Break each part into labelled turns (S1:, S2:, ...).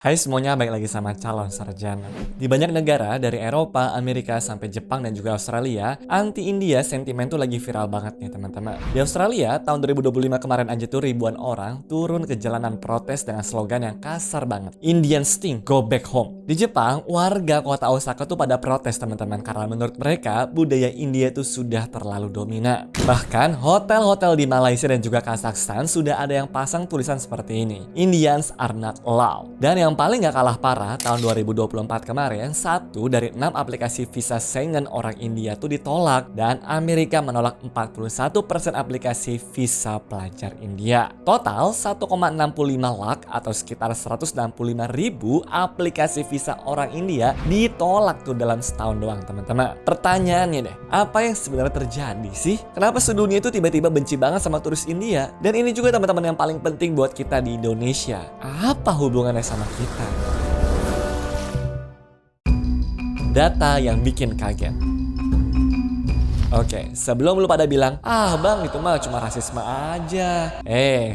S1: Hai semuanya, balik lagi sama Calon Sarjana. Di banyak negara, dari Eropa, Amerika, sampai Jepang dan juga Australia, anti-India sentimen tuh lagi viral banget nih teman-teman. Di Australia, tahun 2025 kemarin aja tuh ribuan orang turun ke jalanan protes dengan slogan yang kasar banget. Indian Sting, go back home. Di Jepang, warga kota Osaka tuh pada protes teman-teman, karena menurut mereka, budaya India tuh sudah terlalu dominan. Bahkan, hotel-hotel di Malaysia dan juga Kazakhstan sudah ada yang pasang tulisan seperti ini. Indians are not allowed. Dan yang paling gak kalah parah, tahun 2024 kemarin, 1 dari 6 aplikasi visa Schengen orang India tuh ditolak. Dan Amerika menolak 41% aplikasi visa pelajar India. Total 1,65 lakh atau sekitar 165.000 aplikasi visa orang India ditolak tuh dalam setahun doang teman-teman. Pertanyaannya deh, apa yang sebenarnya terjadi sih? Kenapa sedunia itu tiba-tiba benci banget sama turis India? Dan ini juga teman-teman yang paling penting buat kita di Indonesia. Apa hubungannya sama kita? Data yang bikin kaget. Oke, sebelum lu pada bilang, ah bang itu mah cuma rasisme aja.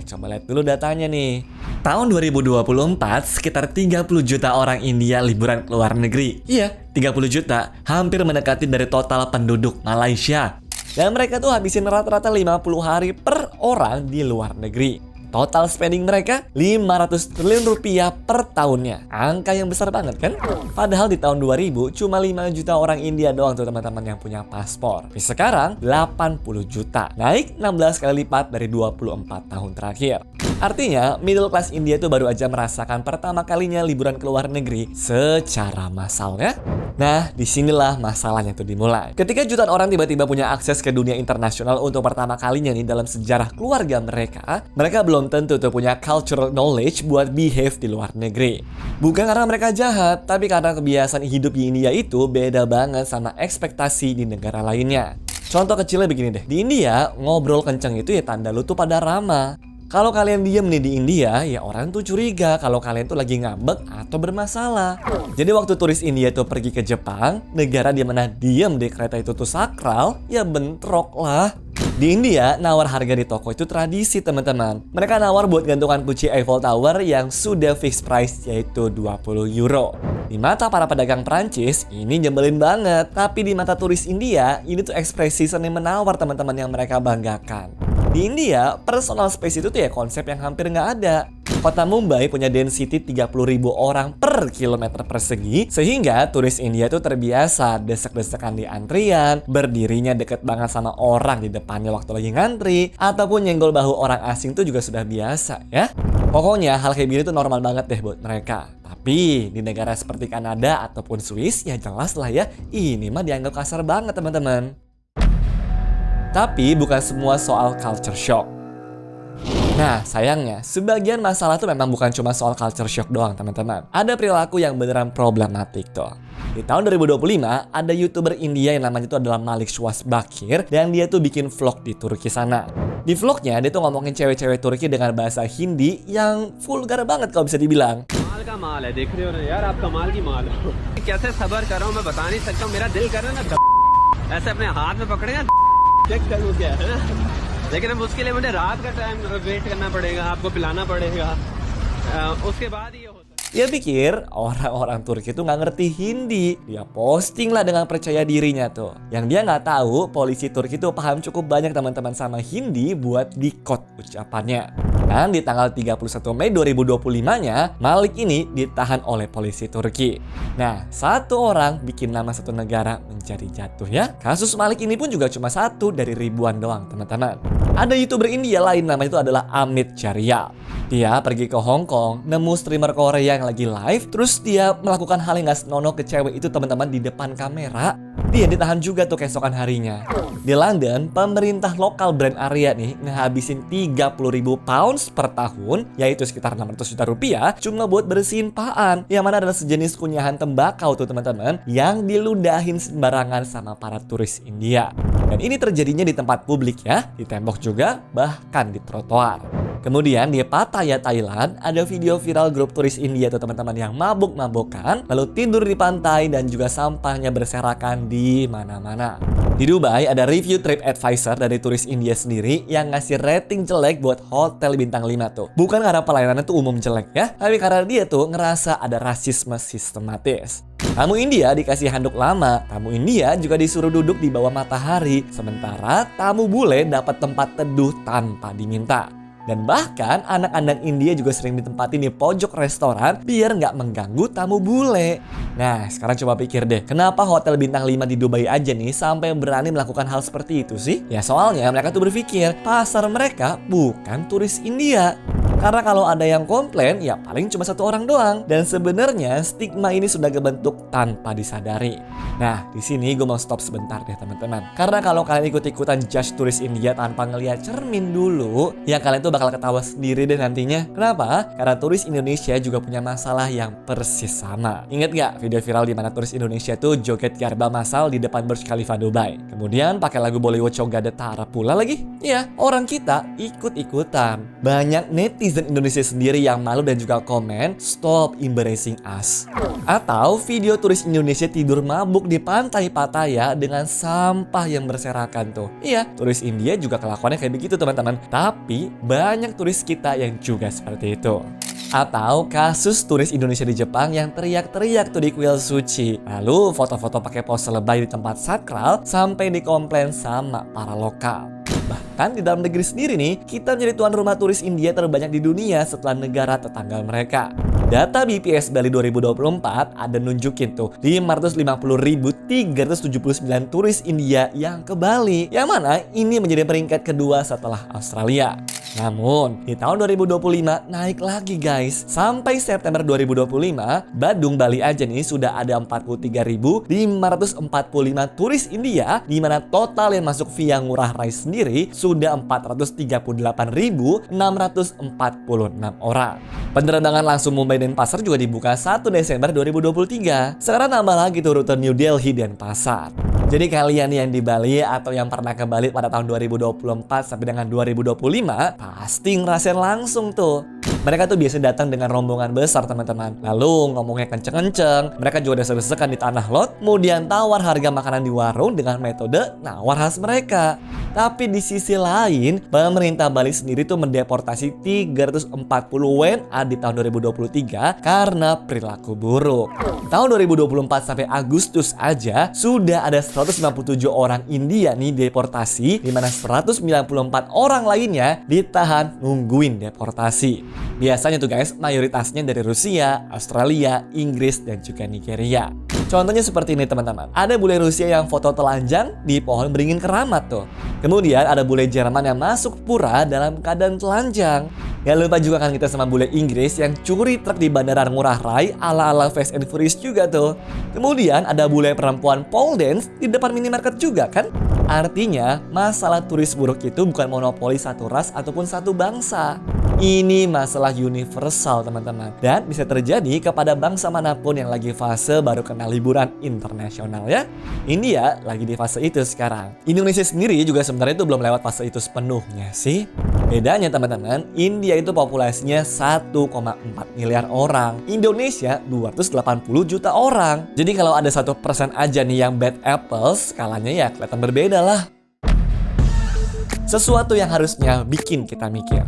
S1: Coba lihat dulu datanya nih. Tahun 2024, sekitar 30 juta orang India liburan ke luar negeri. Iya, 30 juta, hampir mendekati dari total penduduk Malaysia. Dan mereka tuh habisin rata-rata 50 hari per orang di luar negeri. Total spending mereka 500 triliun rupiah per tahunnya. Angka yang besar banget kan? Padahal di tahun 2000 cuma 5 juta orang India doang tuh teman-teman yang punya paspor. Tapi sekarang 80 juta. Naik 16 kali lipat dari 24 tahun terakhir. Artinya middle class India tuh baru aja merasakan pertama kalinya liburan ke luar negeri secara massal ya. Nah, disinilah masalahnya tuh dimulai. Ketika jutaan orang tiba-tiba punya akses ke dunia internasional untuk pertama kalinya nih dalam sejarah keluarga mereka belum tentu tuh punya cultural knowledge buat behave di luar negeri. Bukan karena mereka jahat, tapi karena kebiasaan hidup di India itu beda banget sama ekspektasi di negara lainnya. Contoh kecilnya begini deh, di India ngobrol kenceng itu ya tanda lu tuh pada ramah. Kalau kalian diem nih di India, ya orang tuh curiga kalau kalian tuh lagi ngambek atau bermasalah. Jadi waktu turis India tuh pergi ke Jepang, negara di mana diem di kereta itu tuh sakral, ya bentrok lah. Di India, nawar harga di toko itu tradisi teman-teman. Mereka nawar buat gantungan kunci Eiffel Tower yang sudah fixed price yaitu 20 euro. Di mata para pedagang Prancis, ini nyebelin banget. Tapi di mata turis India, ini tuh ekspresi seni menawar teman-teman yang mereka banggakan. Di India, personal space itu tuh ya konsep yang hampir nggak ada. Kota Mumbai punya density 30.000 orang per kilometer persegi, sehingga turis India tuh terbiasa desek-desekan di antrian, berdirinya deket banget sama orang di depannya waktu lagi ngantri, ataupun nyenggol bahu orang asing tuh juga sudah biasa ya. Pokoknya hal kayak gini tuh normal banget deh buat mereka. Tapi di negara seperti Kanada ataupun Swiss ya jelas lah ya, ini mah dianggap kasar banget teman-teman. Tapi bukan semua soal culture shock. Nah, sayangnya, sebagian masalah tuh memang bukan cuma soal culture shock doang, teman-teman. Ada perilaku yang beneran problematik tuh. Di tahun 2025, ada YouTuber India yang namanya itu adalah Malik Shwazbakir, dan dia tuh bikin vlog di Turki sana. Di vlognya, dia tuh ngomongin cewek-cewek Turki dengan bahasa Hindi yang vulgar banget kalau bisa dibilang.
S2: माल का माल है देख रहे हो ना यार आप कमाल की माल हो कैसे सबर कर रहा हूँ मैं बता नहीं सकता हूँ मेरा दिल कर रहा है ना ऐसे अपने हाथ में पकड़ेगा चेक करूँ क्या है लेकिन अब उसके लिए मुझे रात का टाइम वेट करना पड़ेगा आपको पिलाना पड़ेगा उसके बाद ये होता है.
S1: Dia pikir orang-orang Turki itu nggak ngerti Hindi. Dia posting lah dengan percaya dirinya tuh. Yang dia nggak tahu, polisi Turki tuh paham cukup banyak teman-teman sama Hindi buat di-code ucapannya. Dan di tanggal 31 Mei 2025-nya, Malik ini ditahan oleh polisi Turki. Nah, satu orang bikin nama satu negara menjadi jatuh ya. Kasus Malik ini pun juga cuma satu dari ribuan doang teman-teman. Ada YouTuber India lain namanya itu adalah Amit Jarial. Dia pergi ke Hong Kong, nemu streamer Korea yang lagi live, terus dia melakukan hal yang gak senonoh ke cewek itu teman-teman di depan kamera. Dia ditahan juga tuh keesokan harinya. Di London, pemerintah lokal brand Arya nih ngehabisin 30.000 pounds per tahun, yaitu sekitar 600 juta rupiah, cuma buat bersihin paan, yang mana adalah sejenis kunyahan tembakau tuh teman-teman, yang diludahin sembarangan sama para turis India. Dan ini terjadinya di tempat publik ya, di tembok juga, bahkan di trotoar. Kemudian di Pattaya, Thailand, ada video viral grup turis India tuh teman-teman yang mabuk-mabukan, lalu tidur di pantai dan juga sampahnya berserakan di mana-mana. Di Dubai ada review TripAdvisor dari turis India sendiri yang ngasih rating jelek buat hotel bintang 5 tuh. Bukan karena pelayanannya tuh umum jelek ya, tapi karena dia tuh ngerasa ada rasisme sistematis. Tamu India dikasih handuk lama, tamu India juga disuruh duduk di bawah matahari, sementara tamu bule dapat tempat teduh tanpa diminta. Dan bahkan anak-anak India juga sering ditempatin di pojok restoran biar nggak mengganggu tamu bule. Nah, sekarang coba pikir deh, kenapa hotel bintang 5 di Dubai aja nih sampai berani melakukan hal seperti itu sih? Ya soalnya mereka tuh berpikir pasar mereka bukan turis India. Karena kalau ada yang komplain, ya paling cuma satu orang doang. Dan sebenarnya stigma ini sudah kebentuk tanpa disadari. Nah, di sini gue mau stop sebentar deh teman-teman. Karena kalau kalian ikut-ikutan judge turis India tanpa ngeliat cermin dulu, ya kalian tuh bakal ketawa sendiri deh nantinya. Kenapa? Karena turis Indonesia juga punya masalah yang persis sama. Ingat gak video viral di mana turis Indonesia tuh joget garba massal di depan Burj Khalifa Dubai? Kemudian pakai lagu Bollywood Chogade Tara pula lagi? Iya, orang kita ikut-ikutan. Banyak netizen Indonesia sendiri yang malu dan juga komen, "Stop embarrassing us." Atau video turis Indonesia tidur mabuk di pantai Pattaya dengan sampah yang berserakan tuh. Iya, turis India juga kelakuannya kayak begitu teman-teman. Tapi banyak turis kita yang juga seperti itu. Atau kasus turis Indonesia di Jepang yang teriak-teriak tuh di kuil suci. Lalu foto-foto pakai pose lebay di tempat sakral sampai dikomplain sama para lokal. Bahkan di dalam negeri sendiri nih, kita menjadi tuan rumah turis India terbanyak di dunia setelah negara tetangga mereka. Data BPS Bali 2024 ada nunjukin tuh 550.379 turis India yang ke Bali. Yang mana ini menjadi peringkat kedua setelah Australia. Namun, di tahun 2025 naik lagi guys. Sampai September 2025, Badung Bali aja nih sudah ada 43.545 turis India, di mana total yang masuk via Ngurah Rai sendiri sudah 438.646 orang. Penerbangan langsung Mumbai dan Pasar juga dibuka 1 Desember 2023. Sekarang tambah lagi tuh rute New Delhi dan Pasar. Jadi kalian yang di Bali atau yang pernah ke Bali pada tahun 2024 sampai dengan 2025 pasti ngerasain langsung tuh. Mereka tuh biasa datang dengan rombongan besar teman-teman. Lalu ngomongnya kenceng-kenceng. Mereka juga desek-desekan di tanah lot. Kemudian tawar harga makanan di warung dengan metode nawar khas mereka. Tapi di sisi lain, pemerintah Bali sendiri tuh mendeportasi 340 WNA di tahun 2023 karena perilaku buruk. Tahun 2024 sampai Agustus aja sudah ada 197 orang India nih deportasi, di mana 194 orang lainnya ditahan nungguin deportasi. Biasanya tuh guys, mayoritasnya dari Rusia, Australia, Inggris, dan juga Nigeria. Contohnya seperti ini teman-teman. Ada bule Rusia yang foto telanjang di pohon beringin keramat tuh. Kemudian ada bule Jerman yang masuk pura dalam keadaan telanjang. Gak lupa juga kan kita sama bule Inggris yang curi truk di Bandara Ngurah Rai ala-ala Fast and Furious juga tuh. Kemudian ada bule perempuan pole dance di depan minimarket juga kan. Artinya masalah turis buruk itu bukan monopoli satu ras ataupun satu bangsa. Ini masalah universal teman-teman, dan bisa terjadi kepada bangsa manapun yang lagi fase baru kenal liburan internasional ya. India lagi di fase itu sekarang. Indonesia sendiri juga sebenarnya itu belum lewat fase itu sepenuhnya sih. Bedanya teman-teman, India itu populasinya 1,4 miliar orang, Indonesia 280 juta orang. Jadi kalau ada 1% aja nih yang bad apples, skalanya ya kelihatan berbeda lah. Sesuatu yang harusnya bikin kita mikir.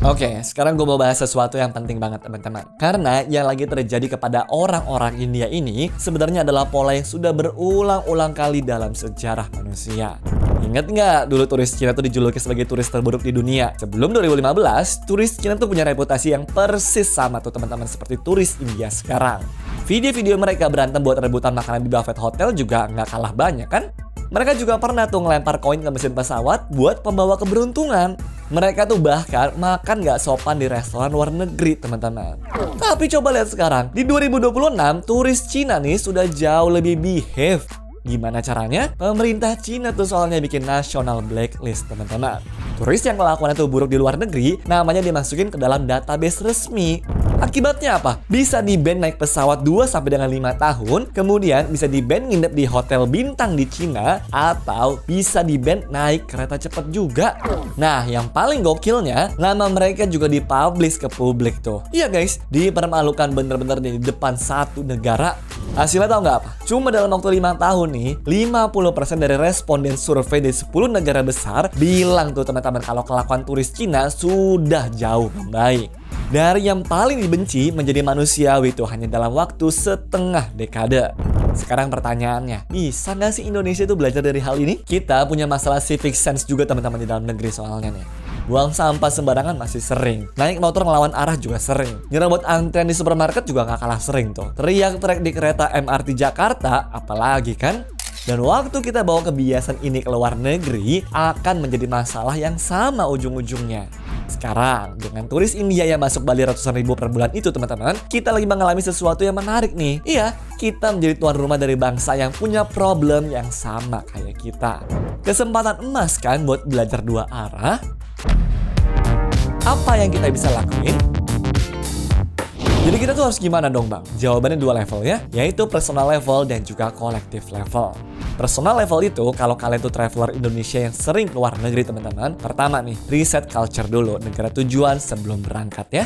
S1: Oke, sekarang gue mau bahas sesuatu yang penting banget teman-teman. Karena yang lagi terjadi kepada orang-orang India ini sebenarnya adalah pola yang sudah berulang-ulang kali dalam sejarah manusia. Ingat nggak dulu turis Cina tuh dijuluki sebagai turis terburuk di dunia? Sebelum 2015, turis Cina tuh punya reputasi yang persis sama tuh teman-teman seperti turis India sekarang. Video-video mereka berantem buat rebutan makanan di buffet hotel juga nggak kalah banyak kan? Mereka juga pernah tuh ngelempar koin ke mesin pesawat buat pembawa keberuntungan. Mereka tuh bahkan makan gak sopan di restoran luar negeri teman-teman. Tapi coba lihat sekarang, di 2026 turis Cina nih sudah jauh lebih behave. Gimana caranya? Pemerintah Cina tuh soalnya bikin national blacklist teman-teman. Turis yang kelakuannya tuh buruk di luar negeri namanya dimasukin ke dalam database resmi. Akibatnya apa? Bisa di-ban naik pesawat 2 sampai dengan 5 tahun, kemudian bisa di-ban nginep di hotel bintang di Cina, atau bisa di-ban naik kereta cepat juga. Nah, yang paling gokilnya, nama mereka juga dipublish ke publik tuh. Iya guys, dipermalukan bener-bener di depan satu negara. Hasilnya tau nggak apa? Cuma dalam waktu 5 tahun nih, 50% dari responden survei di 10 negara besar bilang tuh teman-teman kalau kelakuan turis Cina sudah jauh membaik. Dari yang paling dibenci menjadi manusiawi tuh hanya dalam waktu setengah dekade. Sekarang pertanyaannya, bisa nggak sih Indonesia itu belajar dari hal ini? Kita punya masalah civic sense juga teman-teman di dalam negeri soalnya nih. Buang sampah sembarangan masih sering. Naik motor ngelawan arah juga sering. Nyerobot antrian di supermarket juga nggak kalah sering tuh. Teriak-teriak di kereta MRT Jakarta, apalagi kan? Dan waktu kita bawa kebiasaan ini ke luar negeri, akan menjadi masalah yang sama ujung-ujungnya. Sekarang, dengan turis India yang masuk Bali ratusan ribu per bulan itu teman-teman, kita lagi mengalami sesuatu yang menarik nih. Iya, kita menjadi tuan rumah dari bangsa yang punya problem yang sama kayak kita. Kesempatan emas kan buat belajar dua arah. Apa yang kita bisa lakuin? Jadi kita tuh harus gimana dong bang? Jawabannya dua level ya, yaitu personal level dan juga collective level. Personal level itu kalau kalian tuh traveler Indonesia yang sering keluar negeri teman-teman, pertama nih, riset culture dulu negara tujuan sebelum berangkat ya.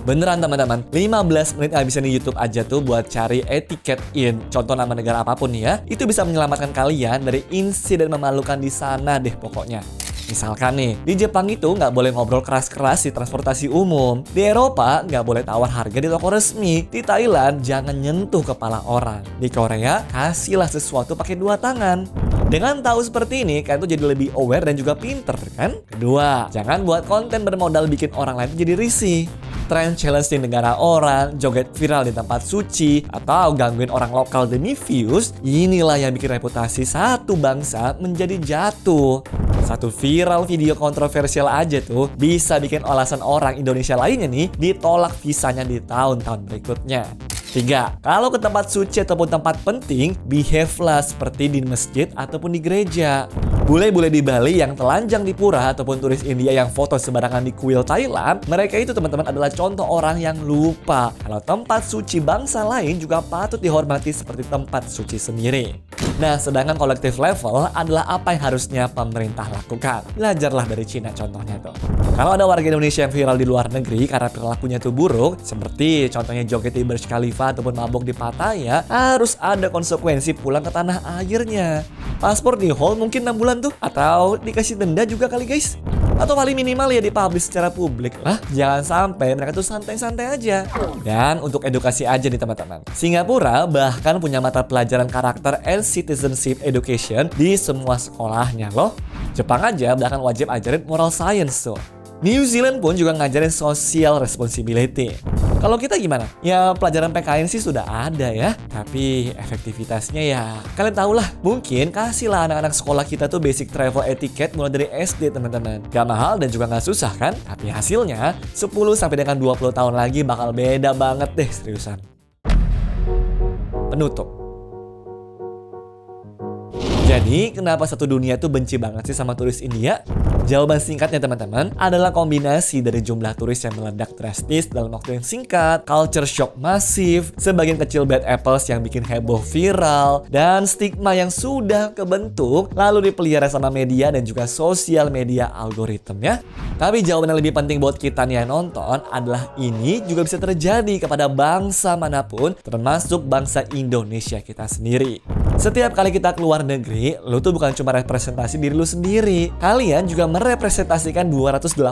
S1: Beneran teman-teman, 15 menit habisin di YouTube aja tuh buat cari etiket in, contoh nama negara apapun nih ya, itu bisa menyelamatkan kalian dari insiden memalukan di sana deh pokoknya. Misalkan nih, di Jepang itu nggak boleh ngobrol keras-keras di transportasi umum. Di Eropa nggak boleh tawar harga di toko resmi. Di Thailand jangan nyentuh kepala orang. Di Korea kasihlah sesuatu pakai dua tangan. Dengan tahu seperti ini, kalian tuh jadi lebih aware dan juga pinter kan? Kedua, jangan buat konten bermodal bikin orang lain jadi risih. Trend challenge di negara orang, joget viral di tempat suci, atau gangguin orang lokal demi views, inilah yang bikin reputasi satu bangsa menjadi jatuh. Satu viral video kontroversial aja tuh bisa bikin alasan orang Indonesia lainnya nih ditolak visanya di tahun-tahun berikutnya. 3. Kalau ke tempat suci ataupun tempat penting, behave-lah seperti di masjid ataupun di gereja. Bule-bule di Bali yang telanjang di pura ataupun turis India yang foto sembarangan di kuil Thailand, mereka itu teman-teman adalah contoh orang yang lupa kalau tempat suci bangsa lain juga patut dihormati seperti tempat suci sendiri. Nah, sedangkan collective level adalah apa yang harusnya pemerintah lakukan. Belajarlah dari Cina contohnya tuh. Kalau ada warga Indonesia yang viral di luar negeri karena perilakunya tuh buruk, seperti contohnya joget di Burj Khalifa ataupun mabok di Pattaya, harus ada konsekuensi pulang ke tanah airnya. Paspor di hold mungkin 6 bulan tuh, atau dikasih denda juga kali guys. Atau paling minimal ya dipublish secara publik lah. Jangan sampai mereka tuh santai-santai aja. Dan untuk edukasi aja nih teman-teman, Singapura bahkan punya mata pelajaran karakter and citizenship education di semua sekolahnya loh. Jepang aja bahkan wajib ajarin moral science tuh. New Zealand pun juga ngajarin social responsibility. Kalau kita gimana? Ya pelajaran PKN sih sudah ada ya, tapi efektivitasnya ya kalian tahulah. Mungkin kasihlah anak-anak sekolah kita tuh basic travel etiquette mulai dari SD teman-teman. Gak mahal dan juga gak susah kan? Tapi hasilnya 10 sampai dengan 20 tahun lagi bakal beda banget deh seriusan. Penutup. Jadi, kenapa satu dunia tuh benci banget sih sama turis India? Jawaban singkatnya teman-teman adalah kombinasi dari jumlah turis yang meledak drastis dalam waktu yang singkat, culture shock masif, sebagian kecil bad apples yang bikin heboh viral, dan stigma yang sudah kebentuk lalu dipelihara sama media dan juga sosial media algoritma ya. Tapi jawaban yang lebih penting buat kita nih yang nonton adalah ini juga bisa terjadi kepada bangsa manapun, termasuk bangsa Indonesia kita sendiri. Setiap kali kita keluar negeri, lu tuh bukan cuma representasi diri lu sendiri. Kalian juga merepresentasikan 280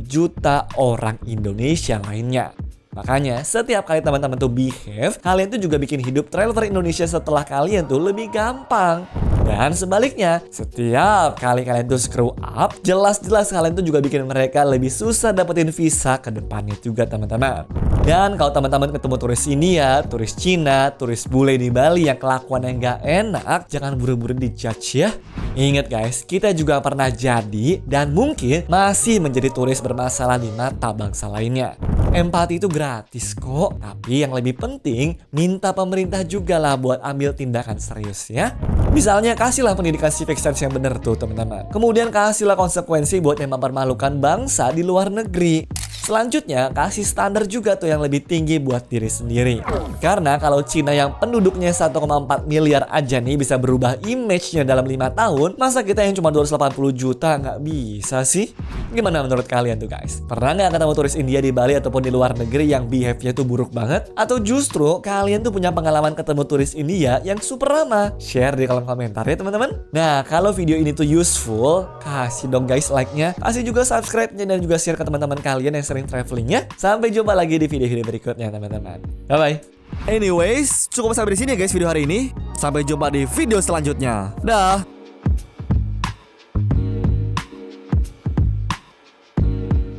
S1: juta orang Indonesia lainnya. Makanya setiap kali teman-teman tuh behave, kalian tuh juga bikin hidup traveler Indonesia setelah kalian tuh lebih gampang. Dan sebaliknya, setiap kali kalian tuh screw up, jelas-jelas kalian tuh juga bikin mereka lebih susah dapetin visa ke depannya juga teman-teman. Dan kalau teman-teman ketemu turis India, turis Cina, turis bule di Bali yang kelakuannya nggak enak, jangan buru-buru dijudge ya. Ingat guys, kita juga pernah jadi dan mungkin masih menjadi turis bermasalah di mata bangsa lainnya. Empati itu gratis kok, tapi yang lebih penting, minta pemerintah juga lah buat ambil tindakan serius ya. Misalnya kasihlah pendidikan civic sense yang bener tuh teman-teman. Kemudian kasihlah konsekuensi buat yang mempermalukan bangsa di luar negeri. Selanjutnya, kasih standar juga tuh yang lebih tinggi buat diri sendiri. Karena kalau Cina yang penduduknya 1,4 miliar aja nih bisa berubah image-nya dalam 5 tahun, masa kita yang cuma 280 juta nggak bisa sih? Gimana menurut kalian tuh guys? Pernah nggak ketemu turis India di Bali ataupun di luar negeri yang behavior tuh buruk banget? Atau justru kalian tuh punya pengalaman ketemu turis India yang super ramah? Share di kolom komentar ya teman-teman. Nah, kalau video ini tuh useful, kasih dong guys like-nya, kasih juga subscribe-nya dan juga share ke teman-teman kalian yang sering traveling ya. Sampai jumpa lagi di video-video berikutnya teman-teman. Bye-bye.
S3: Anyways, cukup sampai di sini ya guys video hari ini. Sampai jumpa di video selanjutnya. Dah.